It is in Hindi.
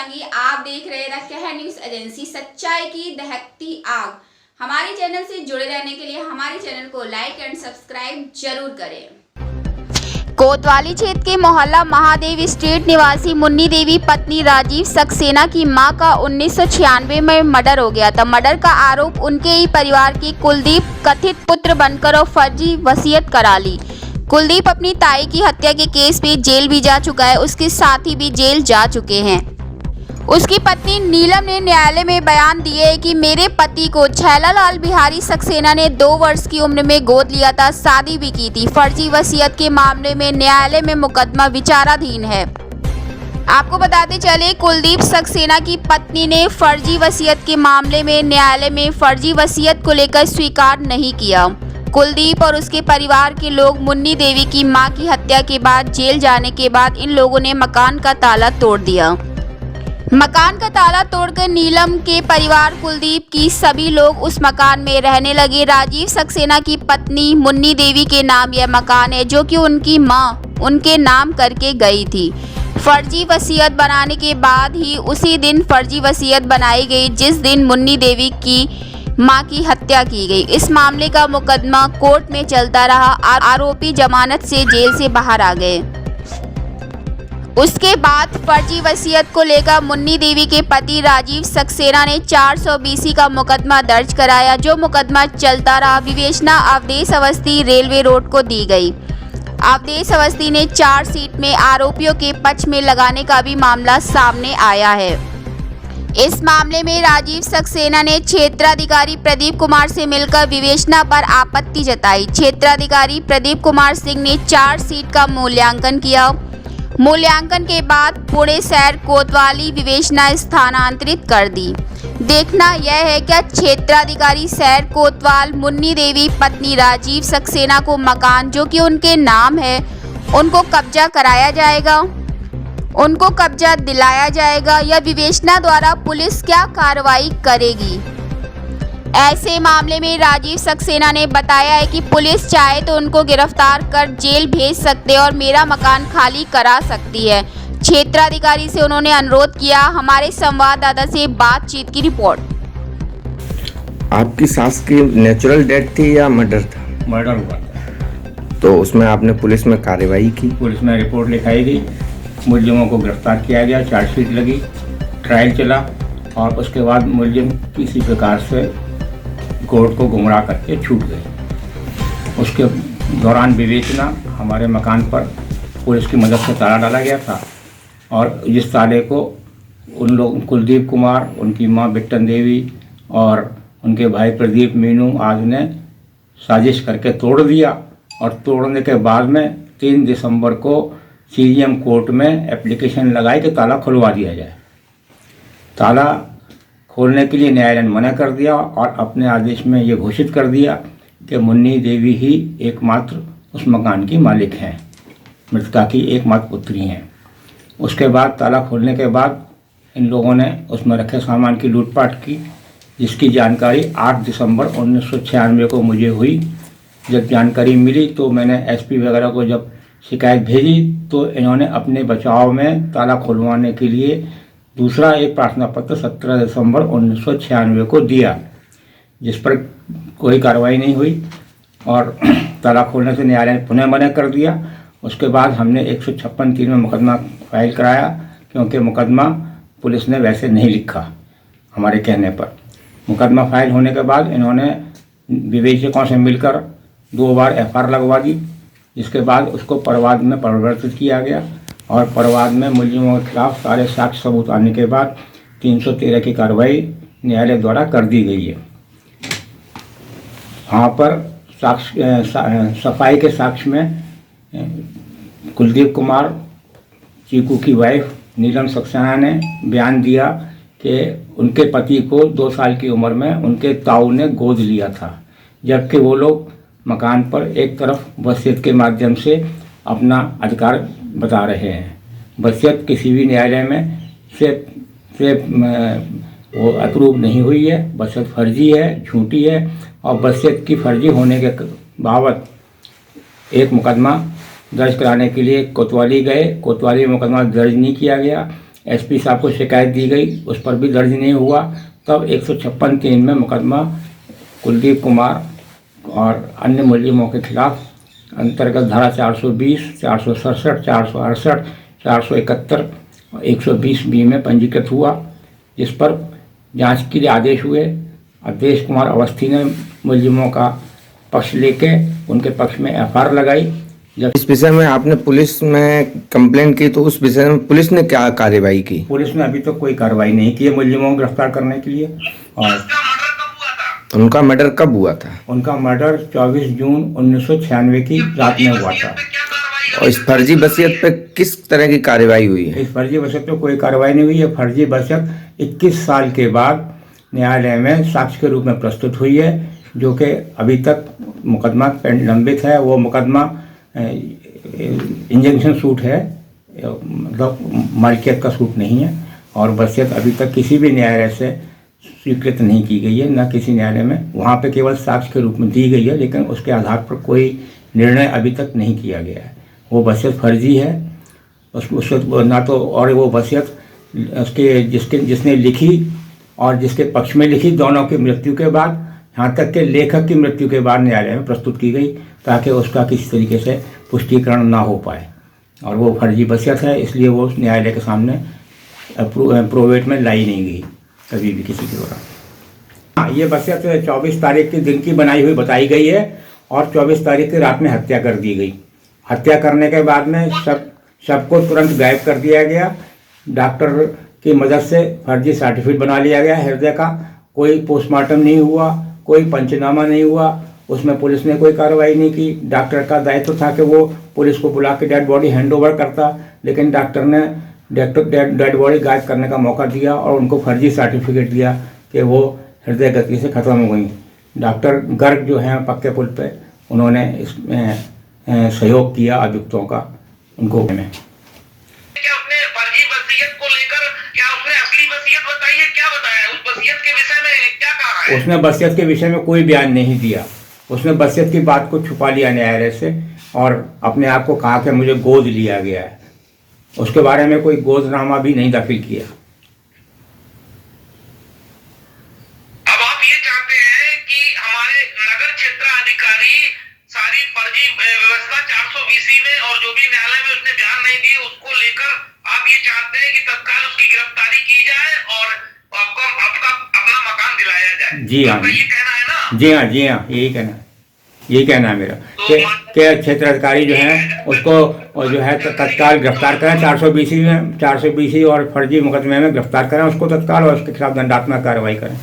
जांगी। आप देख रहे द कहर न्यूज एजेंसी, सच्चाई की दहकती आग। हमारे चैनल से जुड़े रहने के लिए हमारे चैनल को लाइक एंड सब्सक्राइब जरूर करें। कोतवाली क्षेत्र के मोहल्ला महादेव स्ट्रीट निवासी मुन्नी देवी पत्नी राजीव सक्सेना की मां का 1996 में मर्डर हो गया था। मर्डर का आरोप उनके ही परिवार के कुलदीप कथित पुत्र बनकर और फर्जी वसीयत करा ली। कुलदीप अपनी ताई की हत्या के केस में जेल भी जा चुका है, उसके साथी भी जेल जा चुके हैं। उसकी पत्नी नीलम ने न्यायालय में बयान दिए है कि मेरे पति को छैलालाल बिहारी सक्सेना ने 2 वर्ष की उम्र में गोद लिया था, शादी भी की थी। फर्जी वसीयत के मामले में न्यायालय में मुकदमा विचाराधीन है। आपको बताते चले, कुलदीप सक्सेना की पत्नी ने फर्जी वसीयत के मामले में न्यायालय में फर्जी वसीयत को लेकर स्वीकार नहीं किया। कुलदीप और उसके परिवार के लोग मुन्नी देवी की मां की हत्या के बाद जेल जाने के बाद इन लोगों ने मकान का ताला तोड़ दिया। मकान का ताला तोड़कर नीलम के परिवार, कुलदीप की सभी लोग उस मकान में रहने लगे। राजीव सक्सेना की पत्नी मुन्नी देवी के नाम यह मकान है, जो कि उनकी मां उनके नाम करके गई थी। फर्जी वसीयत बनाने के बाद ही उसी दिन फर्जी वसीयत बनाई गई जिस दिन मुन्नी देवी की मां की हत्या की गई। इस मामले का मुकदमा कोर्ट में चलता रहा। आरोपी जमानत से जेल से बाहर आ गए। उसके बाद फर्जी वसीयत को लेकर मुन्नी देवी के पति राजीव सक्सेना ने 420 का मुकदमा दर्ज कराया, जो मुकदमा चलता रहा। विवेचना अवधेश अवस्थी रेलवे रोड को दी गई। अवधेश अवस्थी ने चार्जशीट में आरोपियों के पक्ष में लगाने का भी मामला सामने आया है। इस मामले में राजीव सक्सेना ने क्षेत्राधिकारी प्रदीप कुमार से मिलकर विवेचना पर आपत्ति जताई। क्षेत्राधिकारी प्रदीप कुमार सिंह ने चार्जशीट का मूल्यांकन किया। मूल्यांकन के बाद पुणे शहर कोतवाली विवेचना स्थानांतरित कर दी। देखना यह है कि क्षेत्राधिकारी शहर कोतवाल मुन्नी देवी पत्नी राजीव सक्सेना को मकान जो कि उनके नाम है उनको कब्जा कराया जाएगा, उनको कब्जा दिलाया जाएगा, या विवेचना द्वारा पुलिस क्या कार्रवाई करेगी। ऐसे मामले में राजीव सक्सेना ने बताया है कि पुलिस चाहे तो उनको गिरफ्तार कर जेल भेज सकते और मेरा मकान खाली करा सकती है। क्षेत्राधिकारी से उन्होंने अनुरोध किया। हमारे संवाददाता से बातचीत की रिपोर्ट। आपकी सास की नेचुरल डेथ थी या मर्डर था? मर्डर हुआ था। तो उसमें आपने पुलिस में कार्रवाई की? पुलिस में रिपोर्ट लिखाई गई, मुलजिमों को गिरफ्तार किया गया, चार्जशीट लगी, ट्रायल चला और उसके बाद मुलजिम किसी प्रकार से कोर्ट को गुमराह करके छूट गए। उसके दौरान विवेचना हमारे मकान पर पुलिस की मदद से ताला डाला गया था और जिस ताले को उन लोग कुलदीप कुमार, उनकी मां बिट्टन देवी और उनके भाई प्रदीप मीनू आज ने साजिश करके तोड़ दिया। और तोड़ने के बाद में 3 दिसंबर को CGM कोर्ट में एप्लीकेशन लगाई कि ताला खुलवा दिया जाए। ताला खोलने के लिए न्यायालय ने मना कर दिया और अपने आदेश में ये घोषित कर दिया कि मुन्नी देवी ही एकमात्र उस मकान की मालिक हैं, मृतका की एकमात्र पुत्री हैं। उसके बाद ताला खोलने के बाद इन लोगों ने उसमें रखे सामान की लूटपाट की, जिसकी जानकारी 8 दिसंबर 1996 को मुझे हुई। जब जानकारी मिली तो मैंने SP वगैरह को जब शिकायत भेजी तो इन्होंने अपने बचाव में ताला खुलवाने के लिए दूसरा एक प्रार्थना पत्र 17 दिसंबर 1996 को दिया, जिस पर कोई कार्रवाई नहीं हुई और ताला खोलने से न्यायालय ने पुनः मना कर दिया। उसके बाद हमने 156(3) में मुकदमा फाइल कराया, क्योंकि मुकदमा पुलिस ने वैसे नहीं लिखा हमारे कहने पर। मुकदमा फाइल होने के बाद इन्होंने विवेचकों से मिलकर 2 बार FIR लगवा दी, जिसके बाद उसको परवाद में परिवर्तित किया गया और परवाद में मुलजिमों के खिलाफ सारे साक्ष्य सबूत आने के बाद 313 की कार्रवाई न्यायालय द्वारा कर दी गई है। वहाँ पर सफाई के साक्ष्य में कुलदीप कुमार, चीकू की वाइफ नीलम सक्सेना ने बयान दिया कि उनके पति को 2 साल की उम्र में उनके ताऊ ने गोद लिया था, जबकि वो लोग मकान पर एक तरफ वसीयत के माध्यम से अपना अधिकार बता रहे हैं। वसीयत किसी भी न्यायालय में से वो अप्रूव नहीं हुई है। वसीयत फर्जी है, झूठी है और वसीयत की फर्जी होने के बाबत एक मुकदमा दर्ज कराने के लिए कोतवाली गए। कोतवाली में मुकदमा दर्ज नहीं किया गया एसपी साहब को शिकायत दी गई, उस पर भी दर्ज नहीं हुआ। तब 156(3) में मुकदमा कुलदीप कुमार और अन्य मुलजिमों के खिलाफ अंतर्गत धारा 420, 467, 468, 471 और 120(b) में पंजीकृत हुआ, जिस पर जांच के लिए आदेश हुए। अवधेश कुमार अवस्थी ने मुलजिमों का पक्ष लेके उनके पक्ष में एफआईआर लगाई। जब इस विषय में आपने पुलिस में कंप्लेंट की तो उस विषय में पुलिस ने क्या कार्रवाई की? पुलिस ने अभी तक कोई कार्रवाई नहीं की है मुलजिमों को गिरफ्तार करने के लिए। और उनका मर्डर कब हुआ था? उनका मर्डर 24 जून 1996 की रात में हुआ था। और इस फर्जी वसीयत पे किस तरह की कार्रवाई हुई है? इस फर्जी वसीयत पे कोई कार्रवाई नहीं हुई है। फर्जी वसीयत 21 साल के बाद न्यायालय में साक्ष्य के रूप में प्रस्तुत हुई है, जो कि अभी तक मुकदमा लंबित है। वो मुकदमा इंजंक्शन सूट है, मतलब मालिकियत का सूट नहीं है। और वसीयत अभी तक किसी भी न्यायालय से स्वीकृत नहीं की गई है, न किसी न्यायालय में। वहाँ पे केवल साक्ष्य के रूप में दी गई है, लेकिन उसके आधार पर कोई निर्णय अभी तक नहीं किया गया है। वो वसीयत फर्जी है। उसको ना तो, और वो वसीयत उसके जिसने लिखी और जिसके पक्ष में लिखी, दोनों की मृत्यु के बाद, यहाँ तक के लेखक की मृत्यु के बाद न्यायालय में प्रस्तुत की गई, ताकि उसका किसी तरीके से पुष्टिकरण ना हो पाए। और वो फर्जी वसीयत है, इसलिए वो न्यायालय के सामने प्रोवेट में लाई नहीं गई कभी भी किसी के द्वारा। हाँ, ये वसीयत 24 तारीख के दिन की बनाई हुई बताई गई है और 24 तारीख की रात में हत्या कर दी गई। हत्या करने के बाद में सबको तुरंत गायब कर दिया गया। डॉक्टर की मदद से फर्जी सर्टिफिकेट बना लिया गया हृदय का। कोई पोस्टमार्टम नहीं हुआ, कोई पंचनामा नहीं हुआ, उसमें पुलिस ने कोई कार्रवाई नहीं की। डॉक्टर का दायित्व था कि वो पुलिस को बुला के डेड बॉडी हैंड ओवर करता, लेकिन डॉक्टर ने डेड बॉडी गायब करने का मौका दिया और उनको फर्जी सर्टिफिकेट दिया कि वो हृदय गति से ख़त्म हो गई। डॉक्टर गर्ग जो हैं पक्के पुल पे, उन्होंने इसमें सहयोग किया अभियुक्तों का। उनको में क्या उसने फर्जी वसीयत को लेकर क्या उसने असली वसीयत बताई है? क्या बताया उस वसीयत के विषय में, क्या कहा है? उसने वसीयत के विषय में कोई बयान नहीं दिया। उसने वसीयत की बात को छुपा लिया न्यायालय से और अपने आप को कहा कि मुझे गोद लिया गया है। उसके बारे में कोई गोदनामा भी नहीं दाखिल किया। अब आप ये चाहते हैं कि हमारे नगर क्षेत्र अधिकारी सारी फर्जी व्यवस्था 420 में और जो भी न्यायालय में उसने बयान नहीं दिए उसको लेकर आप ये चाहते हैं कि तत्काल उसकी गिरफ्तारी की जाए और आपको अपना मकान दिलाया जाए? जी हाँ, ये कहना है ना? जी हाँ, जी हाँ, यही कहना है मेरा कि क्षेत्र अधिकारी जो है उसको जो है तत्काल गिरफ्तार करें। 420 और फर्जी मुकदमे में गिरफ्तार करें उसको तत्काल और उसके खिलाफ दंडात्मक कार्रवाई करें।